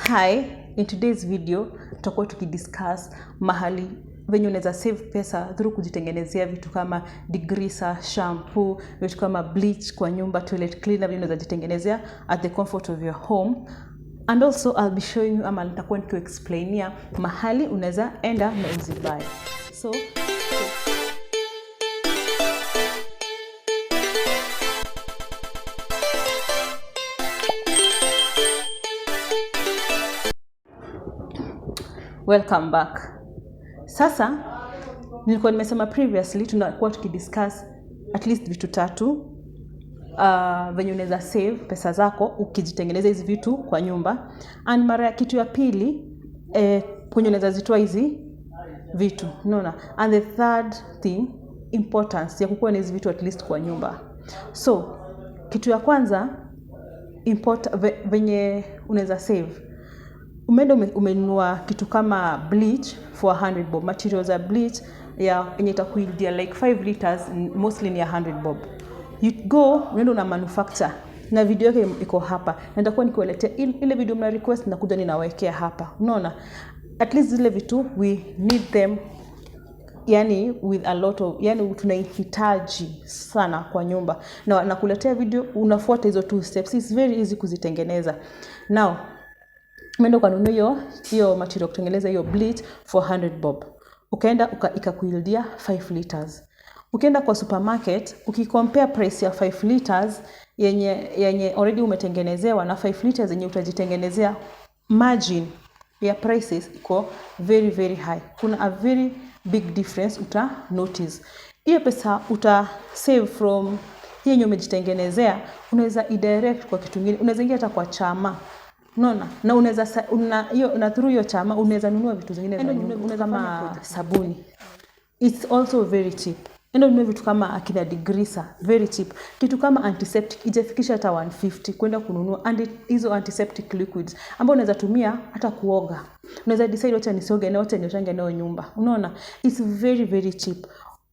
Hi, in today's video tutakuwa tukidiscuss mahali venye unaweza save pesa through kujitengenezea vitu kama degreaser, shampoo, vitu kama bleach kwa nyumba, toilet cleaner, venye unaweza jitengenezea at the comfort of your home. And also I'll be showing you ama nitakuwa nikiexplainia mahali unaweza enda na uzibuy. So welcome back. Sasa nilikuwa nimesema previously tunakuwa tukidiscuss at least vitu tatu venye unaweza save pesa zako ukijitengeneza hizi vitu kwa nyumba. And mara kitu ya pili kwenye unaweza zitoa hizi vitu, unaona. And the third thing, importance ya kukuwa na hizi vitu at least kwa nyumba. So kitu ya kwanza venye unaweza save, umeenda umenunua kitu kama bleach for 100 bob. Materials ya bleach yenye itakuidia like 5 liters, mostly ni 100 bob. You go unaenda una manufacture, na video yake iko hapa, na nitakuwa nikueletea ile video mna request na kuja ninawekea hapa, unaona. At least zile vitu we need them, yani with a lot of, yani tunahitaji sana kwa nyumba, na nakuletea video unafuata hizo 2 steps. It's very easy kuzitengeneza. Now umeenda ukanunua hiyo material kutengeneza hiyo bleach for 100 bob. Ukaenda ikakuidia 5 liters. Ukienda kwa supermarket, ukicompare price ya 5 liters yenye already umetengenezewa na 5 liters yenye utajitengenezea, margin ya prices iko very very high. Kuna a very big difference uta notice. Hiyo pesa uta save from hiyo yenye umejitengenezea, unaweza direct kwa kitu kingine. Unaweza ingia hata kwa chama, unaona, na unaweza na through hiyo chama unaweza nunua vitu zingine za nyumba. Unaweza kama sabuni, it's also very cheap. Endo nunua vitu kama akina degreaser, very cheap. Kitu kama antiseptic ijafikisha hata 150 kwenda kununua. And hizo antiseptic liquids ambao unaweza tumia hata kuoga. Unaweza decide wacha nisioge na wacha nioshange nayo nyumba, unaona. It's very very cheap.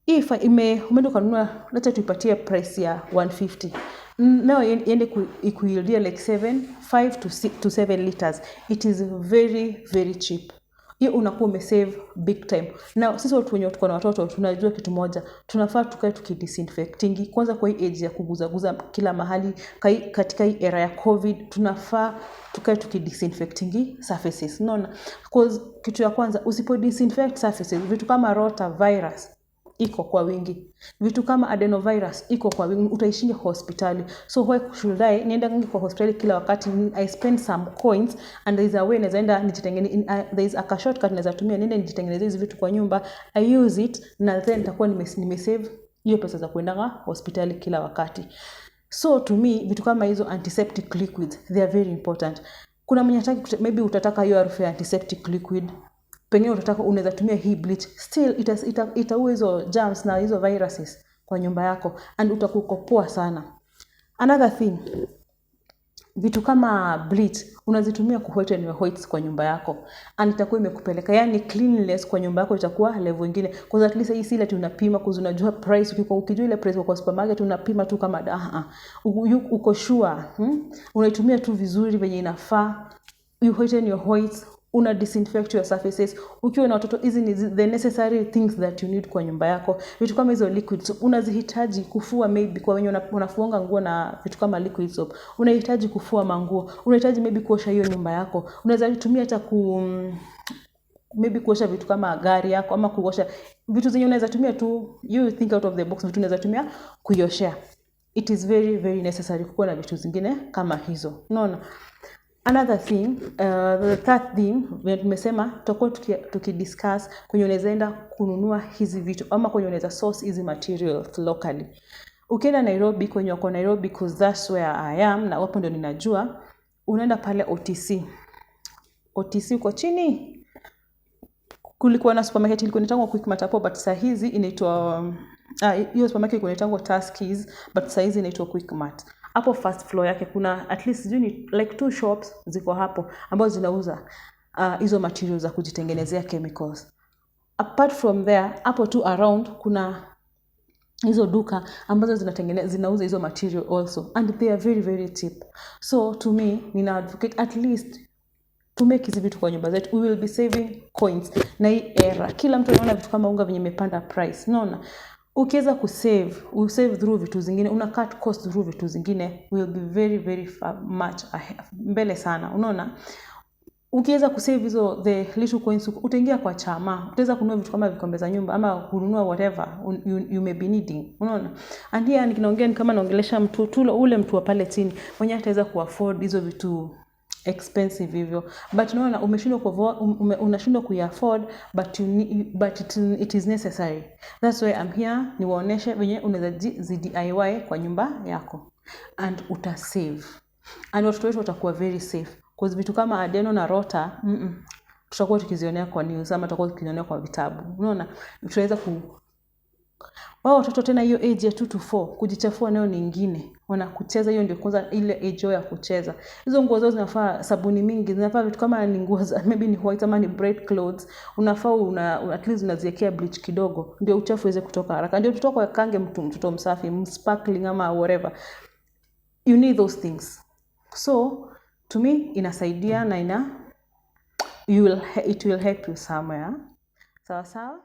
If umeenda kununua, acha tuipatie price ya 150. Now iende ikuidia like 5 to 7 liters. It is very very cheap. Hiyo unakuwa umesave big time. Now sisi watu wenye tuko na watoto tunajua kitu moja, tunafaa tukae tukidisinfectingi. Kwanza kwa hii age ya kuguza kila mahali, katika hii era ya COVID, tunafaa tukae tukidisinfectingi surfaces, unaona. Because kitu ya kwanza, usipo disinfect surfaces, vitu kama rotavirus iko kwa wingi, vitu kama adenovirus iko kwa wingi, utaishingia hospitali. So why should I nienda kwa hospitali kila wakati? I spend some coins and there is a way naenda nijitengeneze, there is a shortcut naweza tumia niende nijitengeneze hizi vitu kwa nyumba. I use it na then nitakuwa nimesave hiyo pesa za kwenda hospitali kila wakati. So to me vitu kama hizo antiseptic liquids, they are very important. Kuna mwenye maybe utataka hiyo harufu ya antiseptic liquid, pengine utataka unaweza tumia hii bleach, still itaua hizo germs na hizo viruses kwa nyumba yako, and utakukopoa sana. Another thing, vitu kama bleach unazitumia kuwhiten your whites kwa nyumba yako, and itakuwa imekupeleka, yani cleanliness kwa nyumba yako itakuwa level nyingine. Kwa at least hii sile tunapima kuzi unajua price, ukijua ile price kwa supermarket unapima tu kama uko sure unaitumia tu vizuri venye inafaa. You whiten your whites, una disinfect your surfaces. Ukiwa na watoto, hizi ni the necessary things that you need kwa nyumba yako. Vitu kama hizo liquids unazihitaji kufua, maybe kwa wenye unafuanga nguo na vitu kama liquid soap, unahitaji kufua manguo, unahitaji maybe kuosha hiyo nyumba yako. Unaweza tumia hata maybe kuosha vitu kama gari yako, ama kuosha vitu zenye unaweza tumia tu, you think out of the box, vitu unaweza tumia kuioshea. It is very very necessary kuwa na vitu zingine kama hizo, unaona. Another thing, the third thing, tumesema tutakuwa tukidiscuss kwenye unaweza enda kununua hizi vitu, ama kwenye unaweza source hizi materials locally. Ukienda Nairobi, kwenye wako Nairobi, because that's where I am na hapo ndio ninajua, unaenda pale OTC. OTC uko chini. Kulikuwa na supermarket ilikuwa inaitwa Quickmart hapo, but saa hizi inaitwa hiyo supermarket ilikuwa inaitwa Tuskys, but saa hizi inaitwa Quickmart. Hapo first floor yake kuna at least like 2 shops ziko hapo ambazo zinauza hizo materials za kujitengenezea chemicals. Apart from there, hapo tu around kuna hizo duka ambazo zinauza hizo material also, and they are very very cheap. So to me nina advocate at least tumake hizi vitu kwa nyumba zetu, we will be saving coins. Na hii era kila mtu anaona vitu kama unga venye imepanda price, unaona. Ukiweza usave through vitu zingine, una cut cost through vitu zingine, will be very very much mbele sana, unaona. Ukiweza kusave hizo the little coins, utaingia kwa chama, utaweza kununua vitu kama vikombe za nyumba ama kununua whatever you may be needing, unaona. And here nikinaongea ni kama naongelesha ule mtu wa pale chini mwenye ataweza kuafford hizo vitu expensive hivyo, but unaona unashindwa kuafford, but it is necessary. That's why I'm here niwaoneshe venye unaweza DIY kwa nyumba yako and utasave, and watoto wetu watakuwa very safe, because vitu kama adeno na rota tutakuwa tukizionea kwa news ama tutakuwa tukizionea kwa vitabu, unaona. Tutaweza wao watoto tena hiyo age ya 2 to 4 kujichafua nayo nyingine, kucheza hiyo ndio kwanza ile age ya kucheza. Hizo nguo zao zinafaa sabuni mingi, zinafaa vitu kama ni nguo za maybe ni white ama ni bright clothes, unafaa at least unaziwekea bleach kidogo ndio uchafu uweze kutoka haraka, ndio tutoka kange mtoto msafi sparkling ama whatever. You need those things. So to me inasaidia na it will help you somewhere. Sawa sawa.